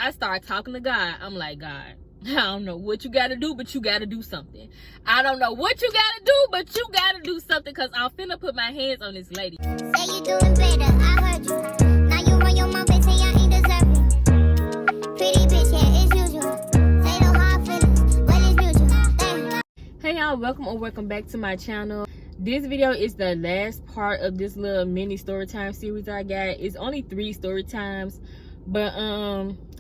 I started talking to God. I'm like, God, I don't know what you gotta do, but you gotta do something. I don't know what you gotta do, but you gotta do something, because I'm finna put my hands on this lady. Say you doing better, I heard you. Now you run your mouth and say I ain't deserving. Pretty bitch, yeah, it's usual. Say no hard feelings, but it's mutual. Hey y'all, welcome back to my channel. This video is the last part of this little mini story time series I got. It's only 3 story times, but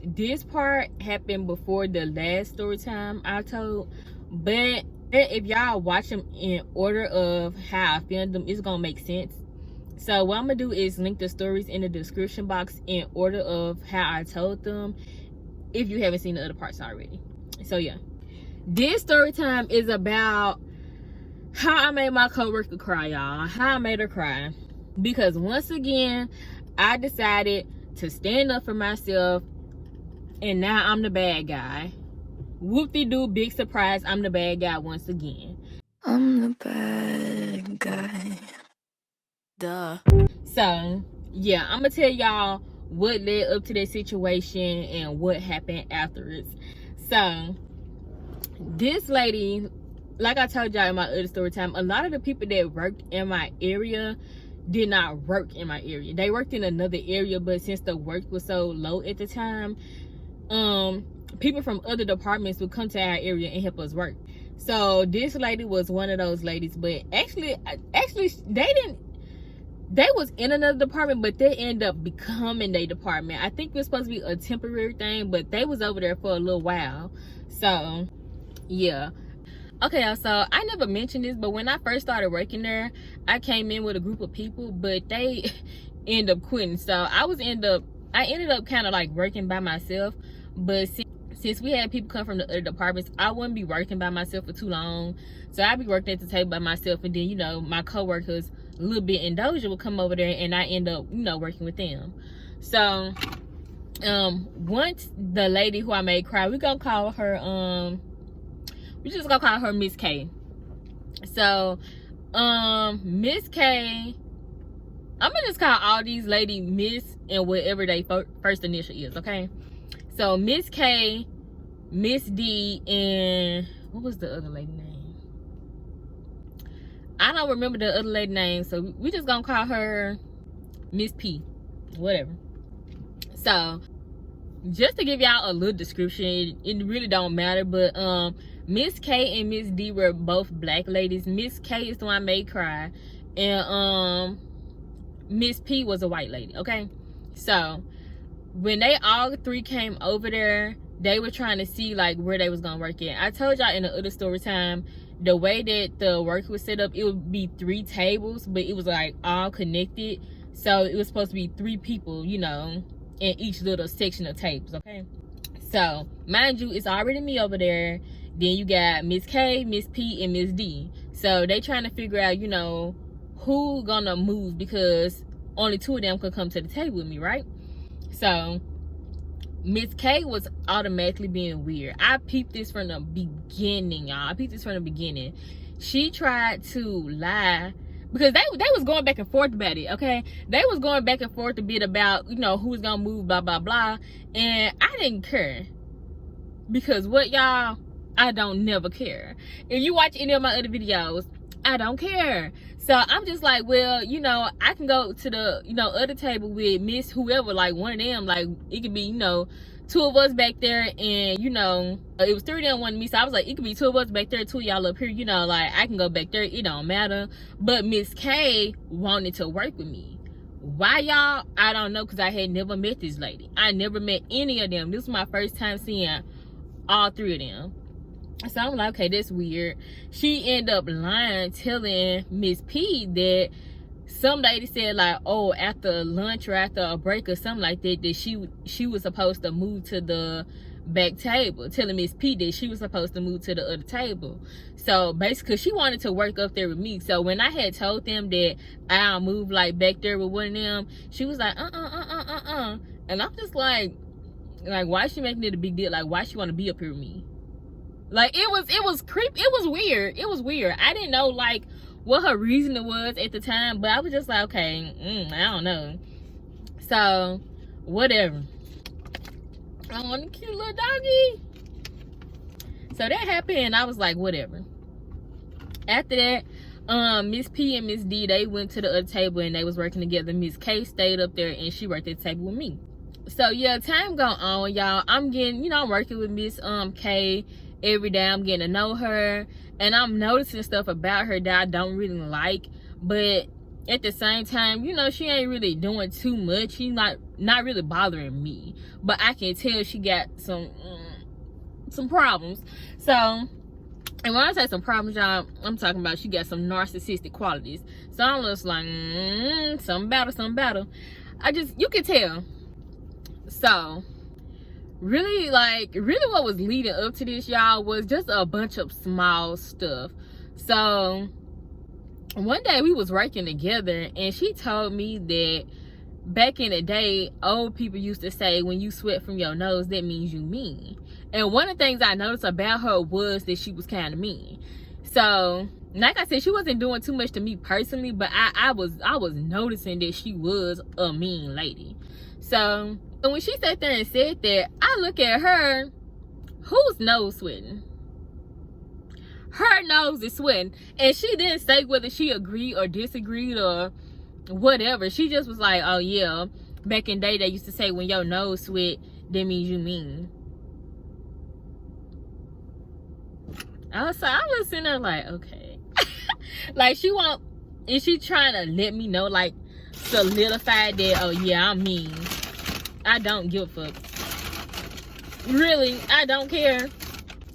this part happened before the last story time I told. But if y'all watch them in order of how I filmed them, it's gonna make sense. So what I'm gonna do is link the stories in the description box in order of how I told them, if you haven't seen the other parts already. So yeah, this story time is about how I made my coworker cry, y'all. How I made her cry. Because once again, I decided to stand up for myself, and now I'm the bad guy. Whoop-de-doo, big surprise, I'm the bad guy once again. I'm the bad guy. Duh. So, yeah, I'm going to tell y'all what led up to that situation and what happened afterwards. So, this lady, like I told y'all in my other story time, a lot of the people that worked in my area did not work in my area. They worked in another area, but since the work was so low at the time, people from other departments would come to our area and help us work. So this lady was one of those ladies, but actually they was in another department, but they ended up becoming their department. I think it was supposed to be a temporary thing, but they was over there for a little while. So yeah. Okay, so I never mentioned this, but when I first started working there, I came in with a group of people, but they ended up quitting. So I ended up kind of like working by myself. But since we had people come from the other departments, I wouldn't be working by myself for too long. So I'd be working at the table by myself, and then, you know, my coworkers, a little bit in Doja, would come over there, and I end up, you know, working with them. So once the lady who I made cry, we just gonna call her Miss K. So Miss K, I'm gonna just call all these ladies Miss and whatever they first initial is, okay? So Miss K, Miss D, and what was the other lady name? I don't remember the other lady name, so we just gonna call her Miss P, whatever. So just to give y'all a little description, it really don't matter, but Miss K and Miss D were both black ladies. Miss K is the one I made cry, and Miss P was a white lady, okay? So when they all 3 came over there, they were trying to see like where they was gonna work at. I told y'all in the other story time, the way that the work was set up, it would be 3 tables, but it was like all connected. So it was supposed to be 3 people, you know, in each little section of tables, okay? So mind you, it's already me over there. Then you got Miss K, Miss P, and Miss D. So they trying to figure out, you know, who gonna move, because only 2 of them could come to the table with me, right? So Miss K was automatically being weird. I peeped this from the beginning, y'all. I peeped this from the beginning. She tried to lie, because they was going back and forth about it, okay? They was going back and forth a bit about, you know, who's gonna move, blah, blah, blah. And I didn't care. Because what, y'all? I don't never care. If you watch any of my other videos, I don't care. So I'm just like, well, you know, I can go to the, you know, other table with Miss whoever, like one of them. Like it could be, you know, 2 of us back there, and you know, it was 3 of them, 1 of me. So I was like, it could be 2 of us back there, 2 of y'all up here, you know, like I can go back there, it don't matter. But Miss K wanted to work with me. Why, y'all? I don't know, because I had never met this lady. I never met any of them. This was my first time seeing all 3 of them. So I'm like, okay, that's weird. She ended up lying, telling Miss P that some lady said like, oh, after lunch or after a break or something like that, that she was supposed to move to the back table, telling Miss P that she was supposed to move to the other table. So basically she wanted to work up there with me. So when I had told them that I'll move like back there with one of them, she was like, and I'm just like why is she making it a big deal? Like, why she want to be up here with me? Like, it was creepy. It was weird. It was weird. I didn't know like what her reason was at the time, but I was just like, okay, I don't know. So whatever. I want a cute little doggy. So that happened, and I was like, whatever. After that, Miss P and Miss D, they went to the other table and they was working together. Miss K stayed up there and she worked at the table with me. So yeah, time going on, y'all. I'm getting, I'm working with Miss K every day. I'm getting to know her, and I'm noticing stuff about her that I don't really like. But at the same time, she ain't really doing too much. She's not really bothering me, but I can tell she got some problems. So, and when I say some problems, y'all, I'm talking about she got some narcissistic qualities. So I'm just like, something about her. You can tell. So, really what was leading up to this, y'all, was just a bunch of small stuff. So, one day we was working together, and she told me that back in the day, old people used to say, when you sweat from your nose, that means you mean. And one of the things I noticed about her was that she was kind of mean. So, like I said, she wasn't doing too much to me personally, but I was noticing that she was a mean lady. So, when she sat there and said that, I look at her, whose nose sweating? Her nose is sweating. And she didn't say whether she agreed or disagreed or whatever. She just was like, oh yeah, back in the day they used to say when your nose sweat, that means you mean. I was sitting there like, okay. Like, is she trying to let me know, like, solidify that, oh yeah, I'm mean. I don't give a fuck. Really, I don't care.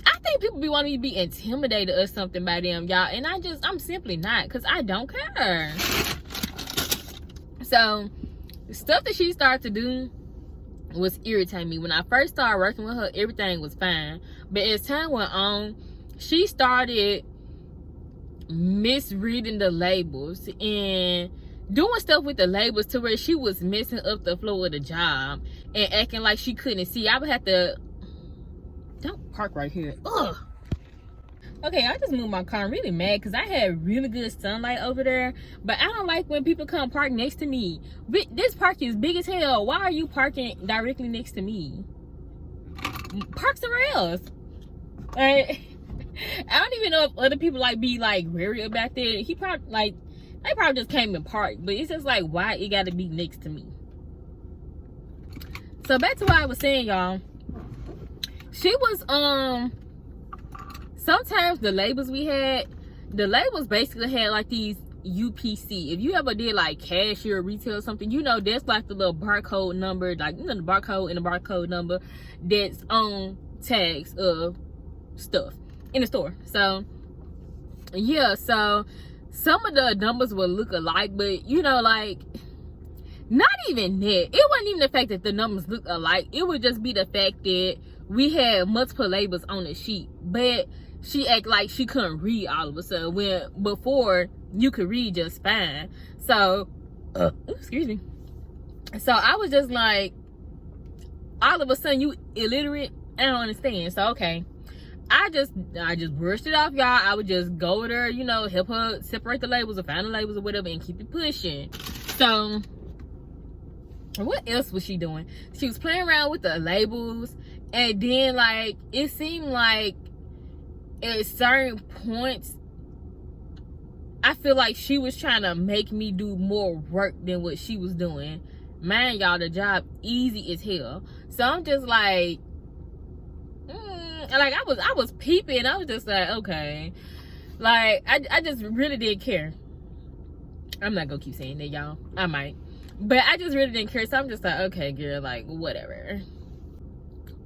I think people be wanting me to be intimidated or something by them, y'all. And I'm simply not, because I don't care. So, stuff that she started to do was irritating me. When I first started working with her, everything was fine. But as time went on, she started misreading the labels and doing stuff with the labels to where she was messing up the flow of the job and acting like she couldn't see. I would have to... Don't park right here. Ugh. Okay, I just moved my car. I'm really mad because I had really good sunlight over there. But I don't like when people come park next to me. This park is big as hell. Why are you parking directly next to me? Park somewhere else. I don't even know if other people be wary about that. They probably just came and parked. But it's just like, why it gotta be next to me? So back to what I was saying, y'all. She was sometimes the labels basically had like these UPC. If you ever did like cashier, retail or something, that's like the little barcode number, like the barcode and the barcode number that's on tags of stuff in the store. So yeah, so some of the numbers will look alike, but not even that. It wasn't even the fact that the numbers look alike. It would just be the fact that we had multiple labels on the sheet, but she act like she couldn't read all of a sudden, when before you could read just fine. So excuse me. So I was just like, all of a sudden you illiterate? I don't understand. So okay, I just brushed it off, y'all. I would just go with her, help her separate the labels or find the labels or whatever and keep it pushing. So what else was she doing? She was playing around with the labels, and then it seemed like at certain points I feel like she was trying to make me do more work than what she was doing. Man, y'all, the job easy as hell. So I'm just like, I was peeping. I was just like, okay. I just really didn't care. I'm not gonna keep saying that, y'all. I might. But I just really didn't care. So I'm just like, okay, girl, whatever.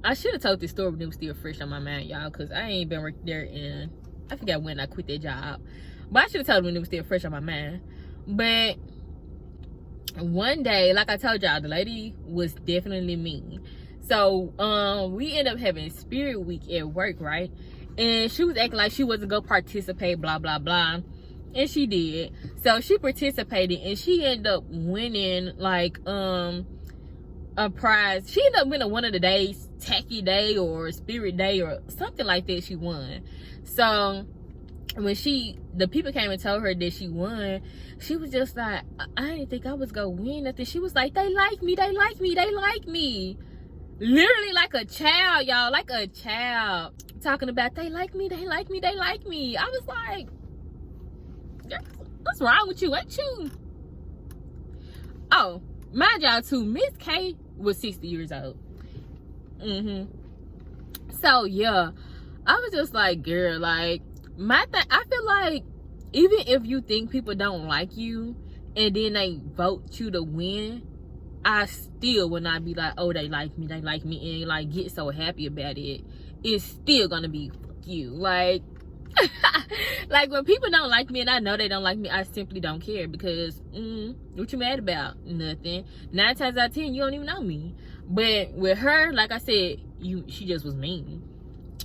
I should have told this story when it was still fresh on my mind, y'all, because I ain't been working there in, I forgot when I quit that job. But I should have told when it was still fresh on my mind. But one day, like I told y'all, the lady was definitely mean. So we ended up having Spirit Week at work, right? And she was acting like she wasn't gonna participate, blah blah blah, and she did. So she participated and she ended up winning a prize. She ended up winning one of the days, Tacky Day or Spirit Day or something like that. She won. So when the people came and told her that she won, she was just like, I didn't think I was gonna win nothing. She was like, they like me, they like me, they like me. Literally like a child, y'all, like a child, talking about they like me, they like me, they like me. I was like, what's wrong with you? Ain't you? Oh, mind y'all too, Miss K was 60 years old. So yeah, I was just like, girl, like, my thing, I feel like even if you think people don't like you and then they vote you to win, I still would not be like, oh, they like me, and like get so happy about it. It's still gonna be fuck you. Like like when people don't like me and I know they don't like me, I simply don't care, because what you mad about? Nothing. 9 times out of 10 you don't even know me. But with her, like I said, she just was mean.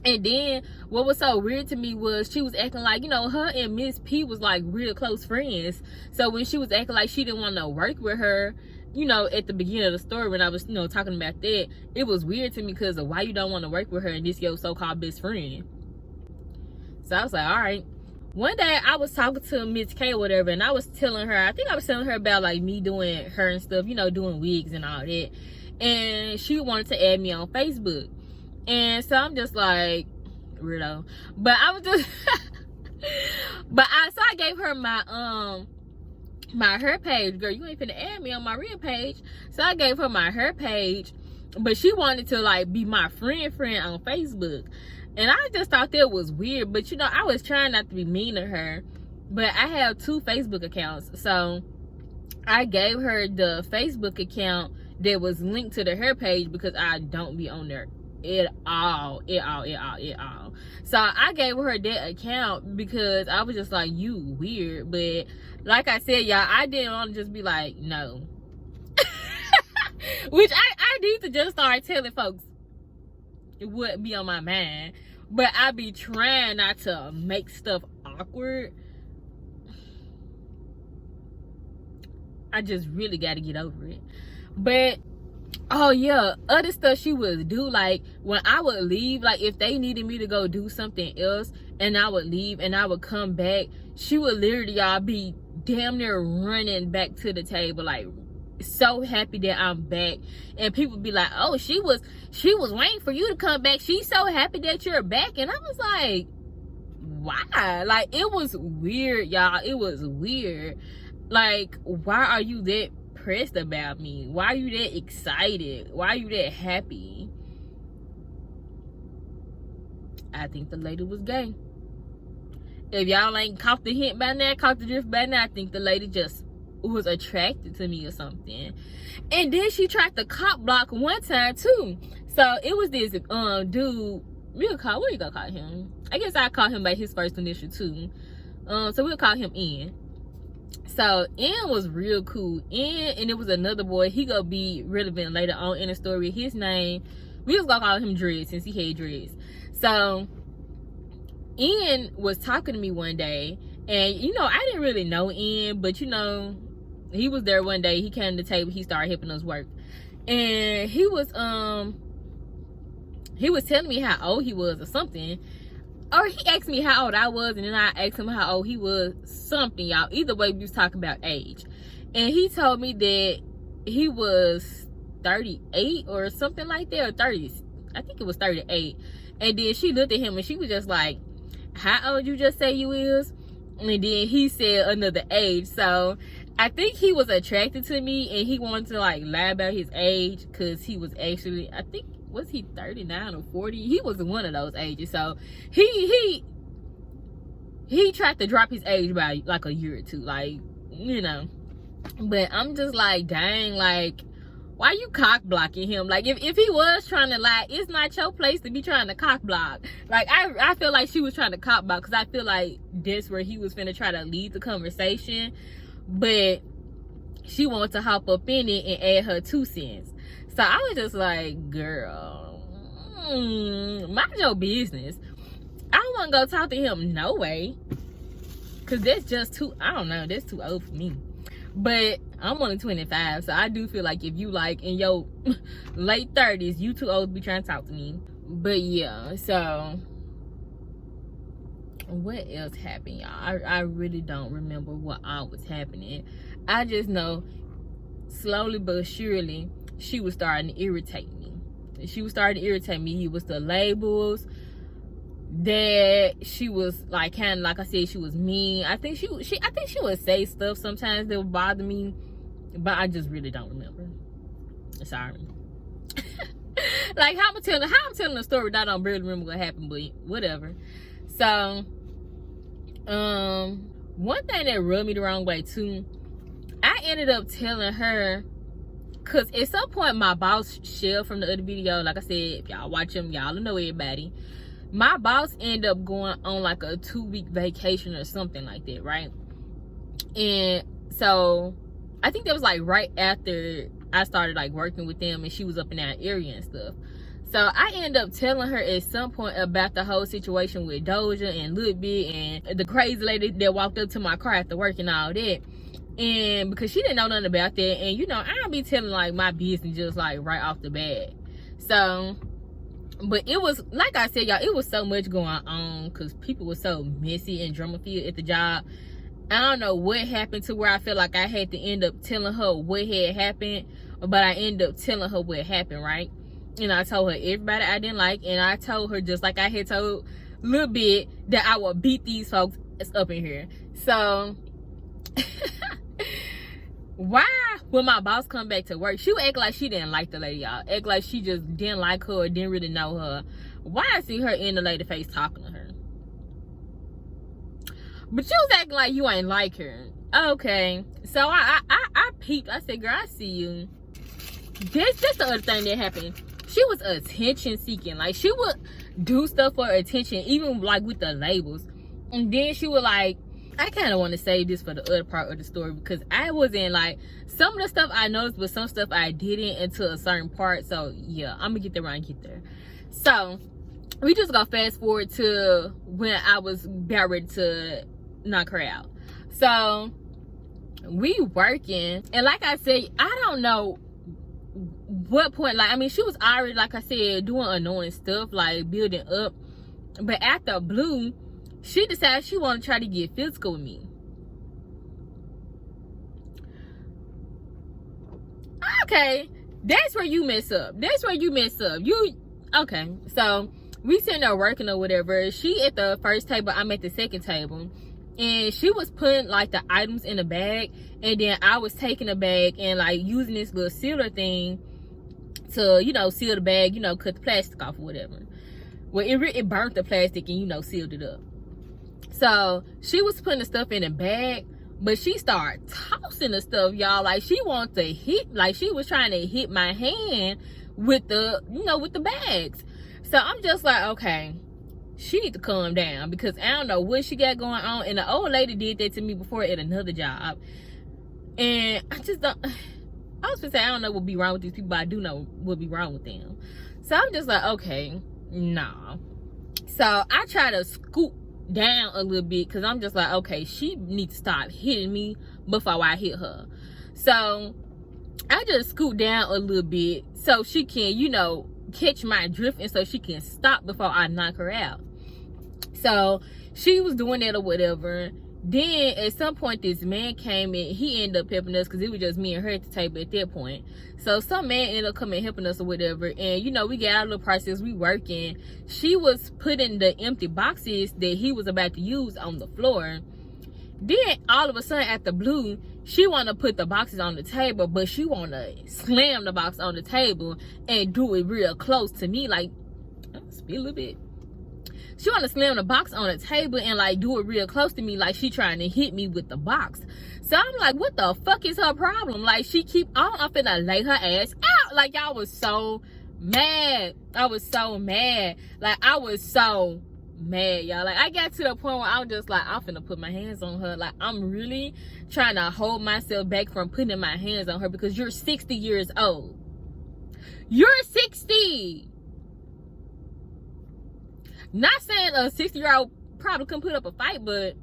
And then what was so weird to me was she was acting like, you know, her and Miss P was like real close friends. So when she was acting like she didn't want to work with her, you know, at the beginning of the story when I was, you know, talking about that, it was weird to me because of why you don't want to work with her and this your so-called best friend. So I was like, all right. One day I was talking to Miss K or whatever, and I was telling her, I think I was telling her about like me doing her and stuff, you know, doing wigs and all that. And she wanted to add me on Facebook. And so I'm just like, weirdo. But I was just so I gave her my her page. Girl, you ain't finna add me on my real page. So I gave her her page, but she wanted to like be my friend on Facebook. And I just thought that was weird. But you know, I was trying not to be mean to her, but I have 2 Facebook accounts. So I gave her the Facebook account that was linked to her page, because I don't be on there at all. So I gave her that account because I was just like, you weird. But like I said, y'all, I didn't want to just be like, no. Which I need to just start telling folks it wouldn't be on my mind. But I be trying not to make stuff awkward. I just really got to get over it. But oh yeah, other stuff she would do, like when I would leave, like if they needed me to go do something else and I would leave and I would come back, she would literally, y'all, be damn near running back to the table, like so happy that I'm back. And people be like, oh, she was waiting for you to come back, she's so happy that you're back. And I was like, why? Like, it was weird, y'all. It was weird. Like, why are you that pressed about me? Why are you that excited? Why are you that happy? I think the lady was gay. If y'all ain't caught the hint by now, caught the drift by now, I think the lady just was attracted to me or something. And then she tried to cop block one time too. So it was this dude, what you gonna call him? I guess I call him by his first initial too. So we'll call him N. So N was real cool. N, and it was another boy, he gonna be relevant later on in the story. His name, we was gonna call him Dread, since he had dreads. So N was talking to me one day, and you know, I didn't really know N, but you know, he was there one day. He came to the table, he started helping us work, and he was telling me how old he was or something. Or he asked me how old I was, and then I asked him how old he was, something, y'all. Either way, we was talking about age. And he told me that he was 38 or something like that, or 30. I think it was 38. And then she looked at him and she was just like, how old you just say you is? And then he said another age. So I think he was attracted to me and he wanted to like lie about his age, because he was actually, I think, was he 39 or 40? He was one of those ages. So he tried to drop his age by like a year or two, like, you know. But I'm just like, dang, like, why you cock blocking him? Like, if he was trying to lie, it's not your place to be trying to cock block. Like, I feel like she was trying to cock block, because I feel like that's where he was finna try to lead the conversation. But she wanted to hop up in it and add her 2 cents. So I was just like, girl, mind your business. I don't want to go talk to him, no way. Because that's just too, I don't know, that's too old for me. But I'm only 25, so I do feel like if you like in your late 30s, you too old to be trying to talk to me. But yeah, so what else happened, y'all? I really don't remember what all was happening. I just know slowly but surely she was starting to irritate me she was starting to irritate me. It was the labels that she was like, kind of like I said, she was mean. I think she would say stuff sometimes that would bother me, but I just really don't remember. Sorry. Like how I'm telling the story that I don't really remember what happened, but whatever. So one thing that rubbed me the wrong way too, I ended up telling her, because at some point my boss, Shell from the other video, like I said, if y'all watch them, y'all know everybody. My boss ended up going on like a 2-week vacation or something like that, right? And so I think that was like right after I started like working with them, and she was up in that area and stuff. So I ended up telling her at some point about the whole situation with Doja and Lil Bit and the crazy lady that walked up to my car after work and all that. And because she didn't know nothing about that, and you know, I don't be telling like my business just like right off the bat. So, but it was, like I said, y'all, it was so much going on because people were so messy and drama filled at the job. I don't know what happened to where I feel like I had to end up telling her what had happened, but I ended up telling her what happened, right? And I told her everybody I didn't like, and I told her, just like I had told Lil Bit, that I would beat these folks up in here. So why when my boss come back to work, she would act like she didn't like the lady, y'all. Act like she just didn't like her or didn't really know her. Why I see her in the lady face talking to her? But you was acting like you ain't like her. Okay. So I peeped. I said, girl, I see you. That's just the other thing that happened. She was attention seeking. Like, she would do stuff for attention, even like with the labels. And then she would like, I kind of want to save this for the other part of the story, because I wasn't like, some of the stuff I noticed, but some stuff I didn't until a certain part. So yeah, I'm gonna get there when I get there. So we just gonna fast forward to when I was about ready to knock her out. So we working, and like I said, I don't know what point, like, I mean, she was already, like I said, doing annoying stuff, like building up. But after blue, she decided she wanted to try to get physical with me. Okay, that's where you mess up. That's where you mess up. Okay, so we sitting there working or whatever. She at the first table, I'm at the second table. And she was putting like the items in a bag, and then I was taking the bag and like using this little sealer thing to, you know, seal the bag, you know, cut the plastic off or whatever. Well, it burnt the plastic and, you know, sealed it up. So she was putting the stuff in a bag, but she started tossing the stuff, y'all. Like, she wanted to hit, like she was trying to hit my hand with the, you know, with the bags. So I'm just like, okay, she need to calm down, because I don't know what she got going on. And the old lady did that to me before at another job, and I just don't, I was gonna say I don't know what be wrong with these people, but I do know what be wrong with them. So I'm just like, okay, nah. So I try to scoot down a little bit, because I'm just like, okay, she needs to stop hitting me before I hit her. So I just scoot down a little bit so she can, you know, catch my drift, and so she can stop before I knock her out. So she was doing that or whatever. Then at some point this man came in. He ended up helping us, because it was just me and her at the table at that point. So some man ended up coming and helping us or whatever, and you know, we got out of the process, we working. She was putting the empty boxes that he was about to use on the floor. Then all of a sudden, at the blue, she want to put the boxes on the table, but she want to slam the box on the table and do it real close to me. Like, speed a little bit. She want to slam the box on the table and like do it real close to me, like she trying to hit me with the box. So I'm like, what the fuck is her problem? Like, she keep on, I'm finna lay her ass out. Like, y'all was so mad. I was so mad. Like, I was so mad, y'all. Like, I got to the point where I was just like, I'm finna put my hands on her. Like, I'm really trying to hold myself back from putting my hands on her, because you're 60 years old. You're 60. Not saying a 60-year-old probably couldn't put up a fight, but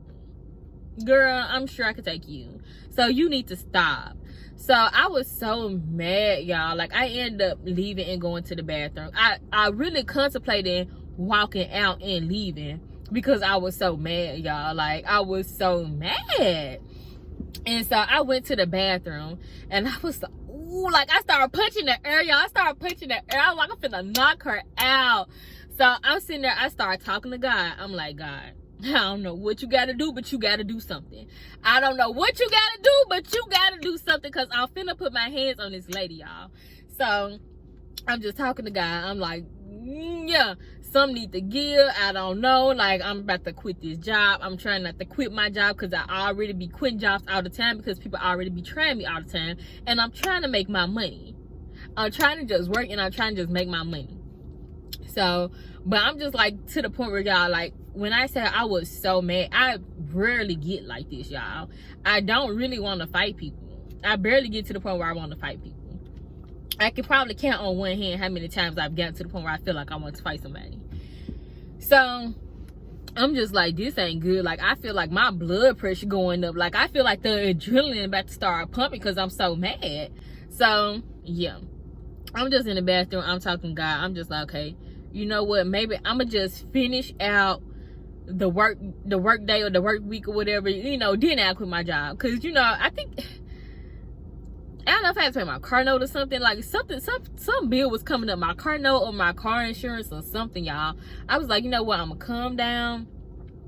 girl, I'm sure I could take you. So you need to stop. So I was so mad, y'all. Like, I ended up leaving and going to the bathroom. I really contemplated walking out and leaving, because I was so mad, y'all. Like, I was so mad. And so I went to the bathroom, and I was like, ooh, like I started punching the air, y'all. I started punching the air. I was like, I'm finna knock her out. So I'm sitting there, I started talking to God. I'm like, God, I don't know what you gotta do, but you gotta do something. I don't know what you gotta do, but you gotta do something, because I'm finna put my hands on this lady, y'all. So I'm just talking to God. I'm like, yeah, some need to give. I don't know. Like, I'm about to quit this job. I'm trying not to quit my job, because I already be quitting jobs all the time because people already be trying me all the time. And I'm trying to make my money. I'm trying to just work, and I'm trying to just make my money. So, but I'm just like to the point where, y'all, like, when I said I was so mad, I rarely get like this, y'all. I don't really want to fight people. I barely get to the point where I want to fight people. I can probably count on one hand how many times I've gotten to the point where I feel like I want to fight somebody. So I'm just like, this ain't good. Like, I feel like my blood pressure going up. Like, I feel like the adrenaline about to start pumping because I'm so mad. So yeah, I'm just in the bathroom. I'm talking to God. I'm just like, okay, you know what? Maybe I'm gonna just finish out the work day or the work week or whatever. You know, then I'll quit my job. Cause you know, I think, I don't know if I had to pay my car note or something. Like, some bill was coming up, my car note or my car insurance or something, y'all. I was like, you know what? I'm gonna calm down.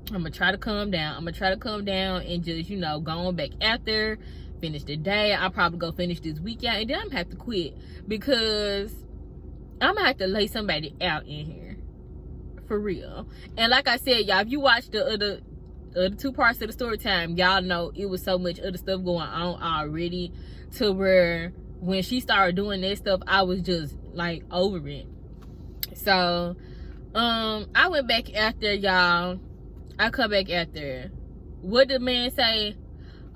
I'm gonna try to calm down. I'm gonna try to calm down and just, you know, go on back out there, finish the day. I'll probably go finish this weekend, and then I'm gonna have to quit, because I'm gonna have to lay somebody out in here for real. And like I said, y'all, if you watch the other two parts of the story time, y'all know it was so much other stuff going on already, to where when she started doing that stuff, I was just like over it. So I went back out there, y'all. I come back out there. What did the man say?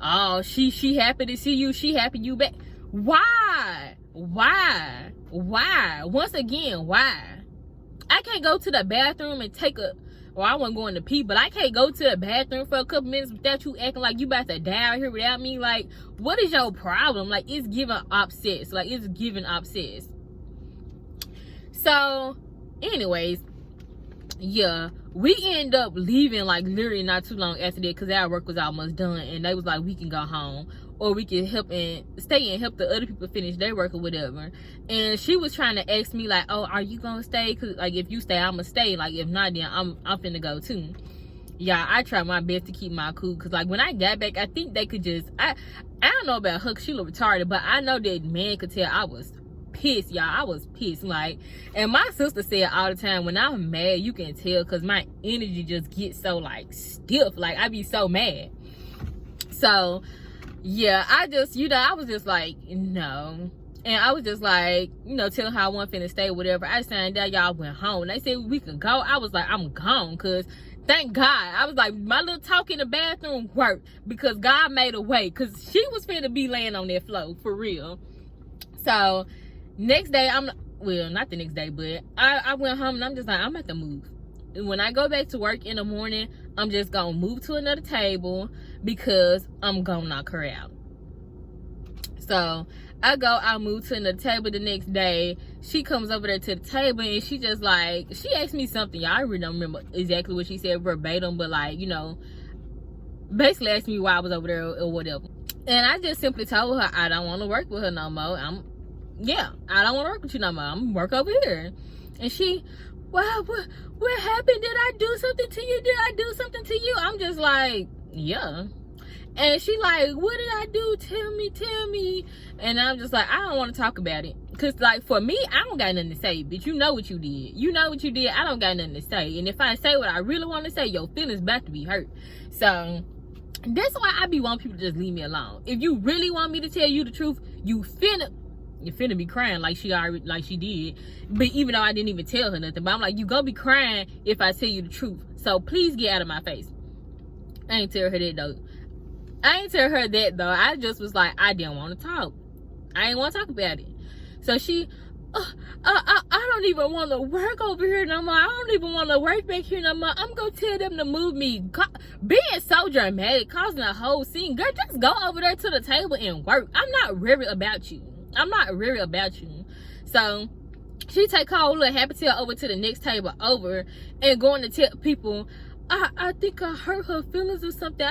Oh, she happy to see you. She happy you back. Why? Once again, why? I can't go to the bathroom and take a, well, I wasn't going to pee, but I can't go to the bathroom for a couple minutes without you acting like you about to die out here without me. Like, what is your problem? Like, it's giving obsessed. Like, it's giving obsessed. So anyways, yeah, we end up leaving like literally not too long after that, because our work was almost done, and they was like, we can go home, or we can help and stay and help the other people finish their work or whatever. And she was trying to ask me like, oh, are you gonna stay? Because like, if you stay, I'm gonna stay. Like, if not, then I'm finna go too. Yeah, I tried my best to keep my cool, because like when I got back, I think they could just, I don't know about her, she looked retarded, but I know that man could tell I was pissed, y'all. I was pissed. Like, and my sister said all the time, when I'm mad, you can tell, because my energy just gets so like stiff. Like, I be so mad. So yeah, I just, you know, I was just like, no. And I was just like, you know, telling her I wasn't finna stay, whatever. I signed out, y'all went home. They said we could go. I was like, I'm gone, because thank God. I was like, my little talk in the bathroom worked, because God made a way, because she was finna be laying on that floor, for real. So next day, well, not the next day, but I went home, and I'm just like, I'm about to move. And when I go back to work in the morning, I'm just gonna move to another table, because I'm gonna knock her out. So I move to another table. The next day, she comes over there to the table, and she just like, she asked me something, y'all. I really don't remember exactly what she said verbatim, but like, you know, basically asked me why I was over there or whatever. And I just simply told her I don't want to work with her no more. I don't want to work with you no more. I'm gonna work over here. And she, wow, what happened? Did I do something to you? Did I do something to you? I'm just like, yeah. And she like, what did I do? Tell me. And I'm just like, I don't want to talk about it. Because like, for me, I don't got nothing to say. Bitch, you know what you did. You know what you did. I don't got nothing to say. And if I say what I really want to say, your feelings about to be hurt. So that's why I be wanting people to just leave me alone. If you really want me to tell you the truth, you're finna be crying like she did. But even though I didn't even tell her nothing, but I'm like, you gonna be crying if I tell you the truth. So please get out of my face. I ain't tell her that though. I just was like, I didn't want to talk. I didn't want to talk about it. So she, I don't even want to work over here no more. I don't even want to work back here no more. I'm gonna tell them to move me. Being so dramatic, causing a whole scene. Girl, just go over there to the table and work. I'm not worried about you. So she take her whole little happy tail over to the next table over, and going to tell people, I think I hurt her feelings or something.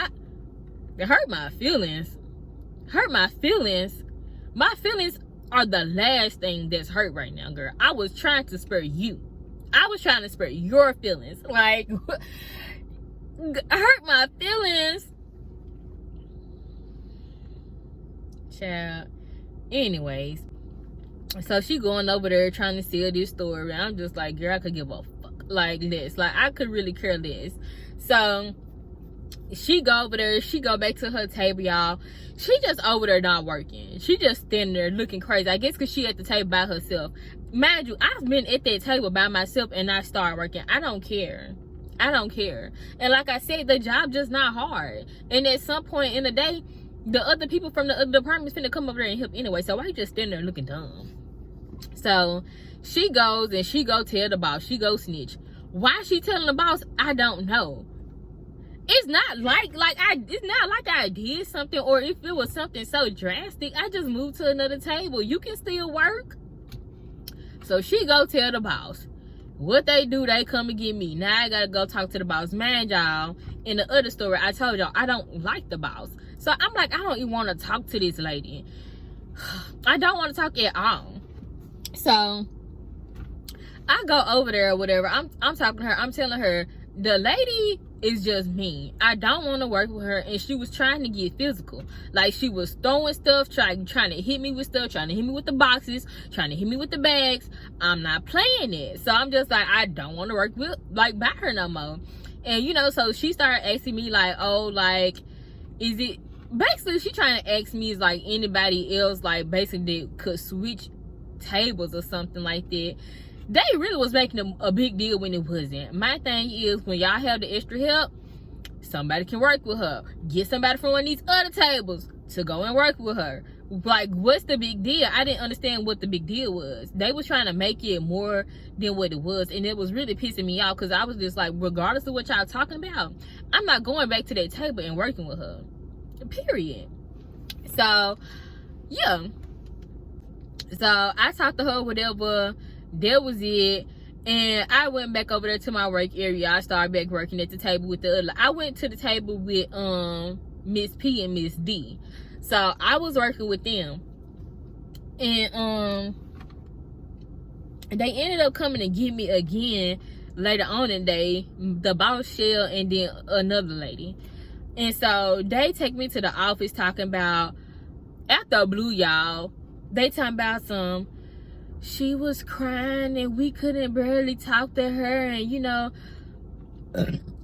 It hurt my feelings. My feelings are the last thing that's hurt right now, girl. I was trying to spare you. I was trying to spare your feelings. Like, hurt my feelings. Child. Anyways, so she going over there trying to sell this story. I'm just like, girl, I could give a fuck like this. Like, I could really care less. So she go over there, she go back to her table, y'all. She just over there not working. She just standing there looking crazy. I guess because she at the table by herself. Mind you, I've been at that table by myself and I start working. I don't care. I don't care. And like I said, the job just not hard. And at some point in the day, the other people from the other department's finna come over there and help anyway. So why you just standing there looking dumb? So she goes and she go tell the boss. She go snitch. Why she telling the boss? I don't know. It's not like I did something, or if it was something so drastic, I just moved to another table. You can still work. So she go tell the boss. What they do, they come and get me. Now I gotta go talk to the boss. Man, y'all, in the other story, I told y'all I don't like the boss. So I'm like, I don't even want to talk to this lady. I don't want to talk at all. So I go over there or whatever. I'm talking to her. I'm telling her, the lady is just mean. I don't want to work with her. And she was trying to get physical. Like, she was throwing stuff, trying to hit me with stuff, trying to hit me with the boxes, trying to hit me with the bags. I'm not playing it. So I'm just like, I don't want to work with, like, by her no more. And, you know, so she started asking me, like, oh, like, is it, basically, she trying to ask me, is, like, anybody else, like, basically could switch tables or something like that. They really was making a big deal when it wasn't. My thing is, when y'all have the extra help, somebody can work with her. Get somebody from one of these other tables to go and work with her. Like, what's the big deal? I didn't understand what the big deal was. They was trying to make it more than what it was, and it was really pissing me off, because I was just like, regardless of what y'all talking about, I'm not going back to that table and working with her. Period. So, yeah. So, I talked to her, whatever. That was it. And I went back over there to my work area. I started back working at the table with the other. I went to the table with Miss P and Miss D. So I was working with them. And they ended up coming to get me again later on in the day. The boss Shell and then another lady. And so they take me to the office talking about, after blue, y'all, they talking about some, she was crying and we couldn't barely talk to her, and you know,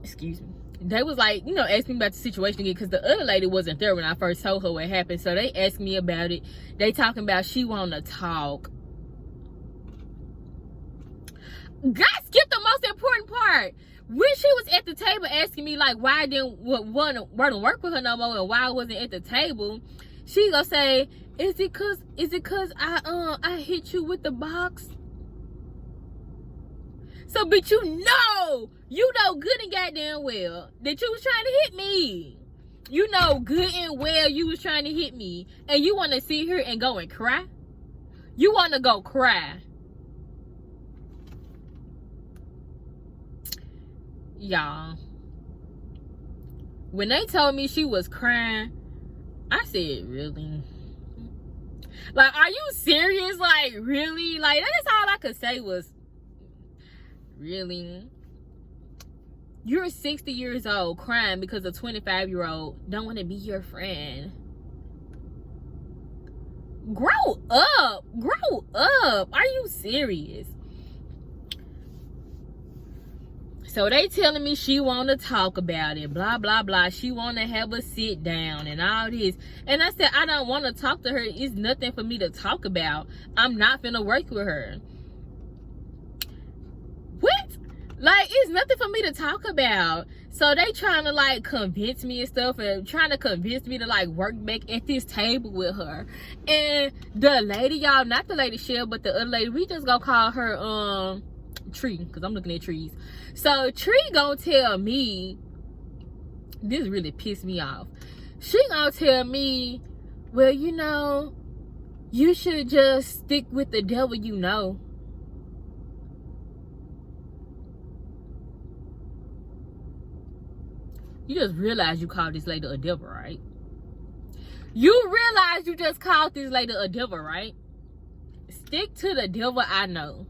excuse me, they was like, you know, asking me about the situation again, because the other lady wasn't there when I first told her what happened. So they asked me about it. They talking about she want to talk. God, skip the most important part. When she was at the table asking me, like, why I didn't want to work with her no more and why I wasn't at the table, she gonna say, is it cause I hit you with the box? So, bitch, you know good and goddamn well that you was trying to hit me. You know good and well you was trying to hit me, and you want to sit here and go and cry? You want to go cry? Y'all, when they told me she was crying, I said, really? Like, are you serious? Like, really? Like, that's all I could say was, really? You're 60 years old crying because a 25-year-old don't want to be your friend. Grow up. Grow up. Are you serious? So they telling me she want to talk about it, blah, blah, blah. She want to have a sit down and all this. And I said, I don't want to talk to her. It's nothing for me to talk about. I'm not finna work with her. What? Like, it's nothing for me to talk about. So they trying to, like, convince me and stuff, and trying to convince me to, like, work back at this table with her. And the lady, y'all, not the lady Shell, but the other lady, we just gonna call her, Tree, because I'm looking at trees. So Tree gonna tell me, this really pissed me off. She gonna tell me, well, you know, you should just stick with the devil you know. You just realize you called this lady a devil, right? You realize you just called this lady a devil, right? stick to the devil I know.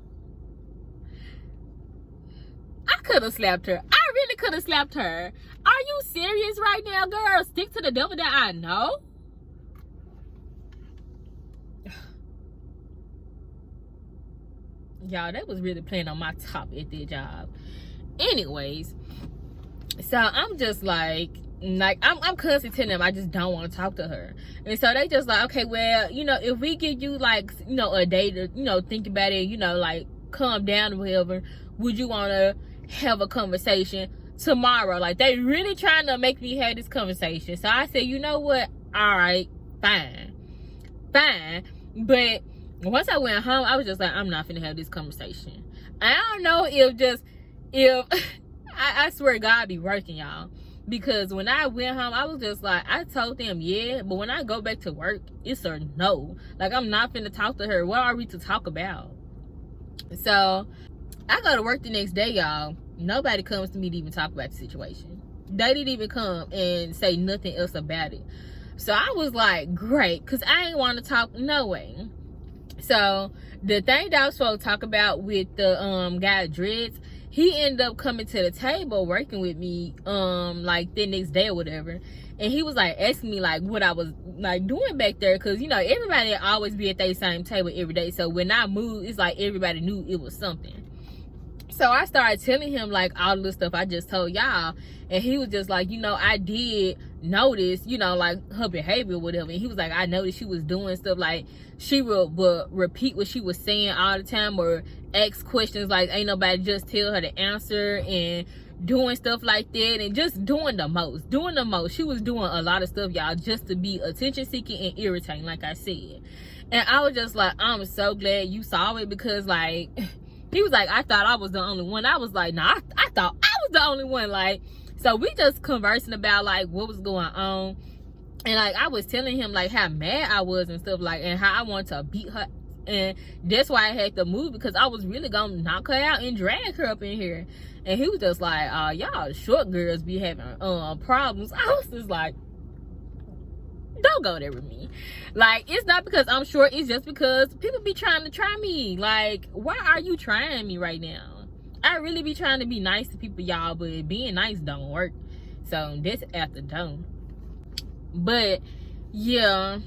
I could have slapped her. I really could have slapped her. Are you serious right now, girl? Stick to the devil that I know? Y'all, they was really playing on my top at their job. Anyways, so I'm just like I'm constantly telling them I just don't want to talk to her. And so they just like, okay, well, you know, if we give you like, you know, a day to, you know, think about it, you know, like calm down or whatever, would you want to have a conversation tomorrow? Like, they really trying to make me have this conversation. So I said, you know what, all right, fine. But once I went home, I was just like, I'm not finna have this conversation. I don't know if I swear to God, I be working, y'all. Because when I went home, I was just like, I told them, yeah, but when I go back to work, it's a no. Like, I'm not finna talk to her. What are we to talk about? So I go to work the next day, y'all. Nobody comes to me to even talk about the situation. They didn't even come and say nothing else about it. So I was like, great, because I ain't want to talk no way. So the thing that I was supposed to talk about with the guy dreads, he ended up coming to the table working with me like the next day or whatever, and he was like asking me like what I was like doing back there, because you know everybody always be at their same table every day. So when I moved, it's like everybody knew it was something. So I started telling him like all the stuff I just told y'all, and he was just like, you know, I did notice, you know, like her behavior or whatever. And he was like, I noticed she was doing stuff like she would repeat what she was saying all the time, or ask questions like ain't nobody just tell her the answer, and doing stuff like that, and just doing the most. She was doing a lot of stuff, y'all, just to be attention seeking and irritating, like I said. And I was just like, I'm so glad you saw it, because like he was like, I thought I was the only one. I was like, nah, I thought I was the only one. Like, so we just conversing about like what was going on, and like I was telling him like how mad I was and stuff, like, and how I wanted to beat her, and that's why I had to move, because I was really gonna knock her out and drag her up in here. And he was just like, y'all short girls be having problems. I was just like, don't go there with me. Like, it's not because I'm short, it's just because people be trying to try me. Like, why are you trying me right now? I really be trying to be nice to people, y'all, but being nice don't work. So that's after done. But yeah,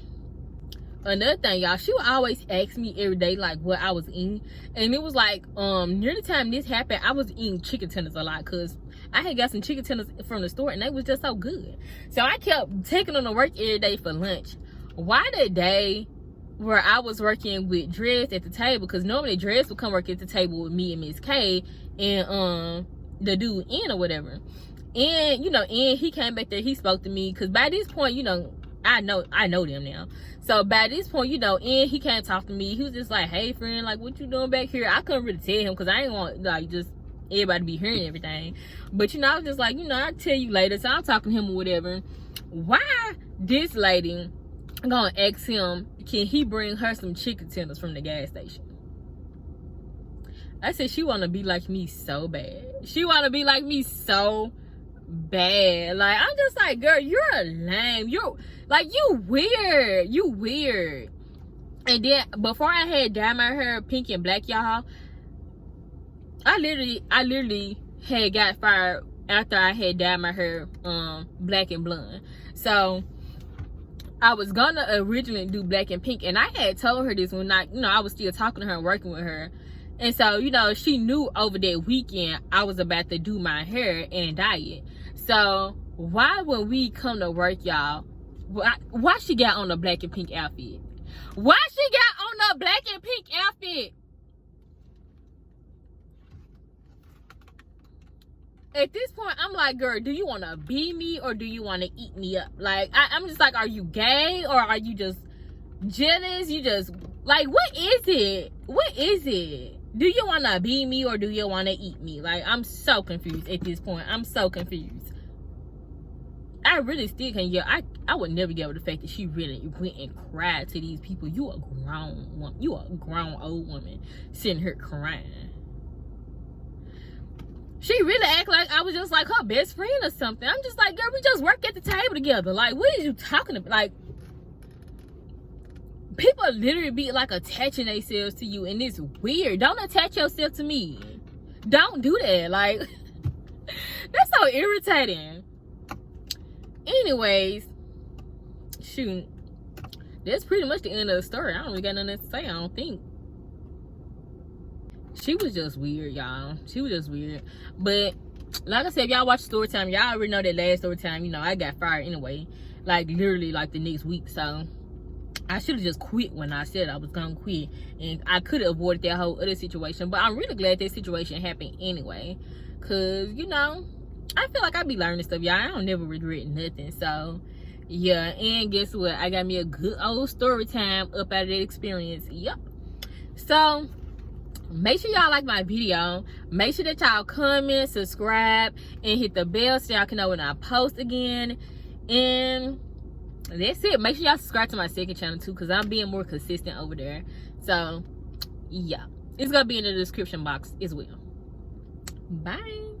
another thing, y'all, she would always ask me every day like what I was eating. And it was like near the time this happened, I was eating chicken tenders a lot, because I had got some chicken tenders from the store and they was just so good. So I kept taking them to work every day for lunch. Why the day where I was working with Dress at the table, because normally Dress would come work at the table with me and Miss K and the dude in or whatever. And you know, and he came back there, he spoke to me, because by this point, you know, I know them now. So by this point, you know, and he can't talk to me. He was just like, hey friend, like what you doing back here? I couldn't really tell him, because I ain't want like just everybody be hearing everything. But you know, I was just like, you know, I'll tell you later. So I'm talking to him or whatever. Why this lady gonna ask him, can he bring her some chicken tenders from the gas station? I said she wanna be like me so bad. She wanna be like me so bad. Like, I'm just like, girl, you're a lame. You're like, you weird. And then before I had dyed my hair pink and black, y'all, I literally had got fired after I had dyed my hair black and blonde. So I was gonna originally do black and pink, and I had told her this when I was still talking to her and working with her. And so, you know, she knew over that weekend I was about to do my hair and dye it. So why when we come to work, y'all, why she got on the black and pink outfit? Why she got on the black and pink outfit? At this point, I'm like, girl, do you want to be me or do you want to eat me up? Like, I'm just like, are you gay or are you just jealous? You just, like, what is it? What is it? Do you want to be me or do you want to eat me? Like, I'm so confused at this point. I'm so confused. I really still can't get, I would never get over the fact that she really went and cried to these people. You a grown woman. You a grown old woman sitting here crying. She really act like I was just like her best friend or something. I'm just like, girl, we just work at the table together. Like, what are you talking about? Like, people literally be like attaching themselves to you, and it's weird. Don't attach yourself to me. Don't do that. Like, that's so irritating. Anyways, shoot, that's pretty much the end of the story. I don't really got nothing to say, I don't think. She was just weird, y'all. She was just weird. But like I said, if y'all watch Storytime, y'all already know that last Storytime, you know, I got fired anyway. Like, literally, like, the next week. So I should have just quit when I said I was gonna quit, and I could have avoided that whole other situation. But I'm really glad that situation happened anyway, cause you know, I feel like I be learning stuff, y'all. I don't never regret nothing. So yeah, and guess what? I got me a good old story time up out of that experience. Yep. So make sure y'all like my video. Make sure that y'all comment, subscribe, and hit the bell so y'all can know when I post again. And that's it. Make sure y'all subscribe to my second channel too, because I'm being more consistent over there. So yeah, it's gonna be in the description box as well. Bye.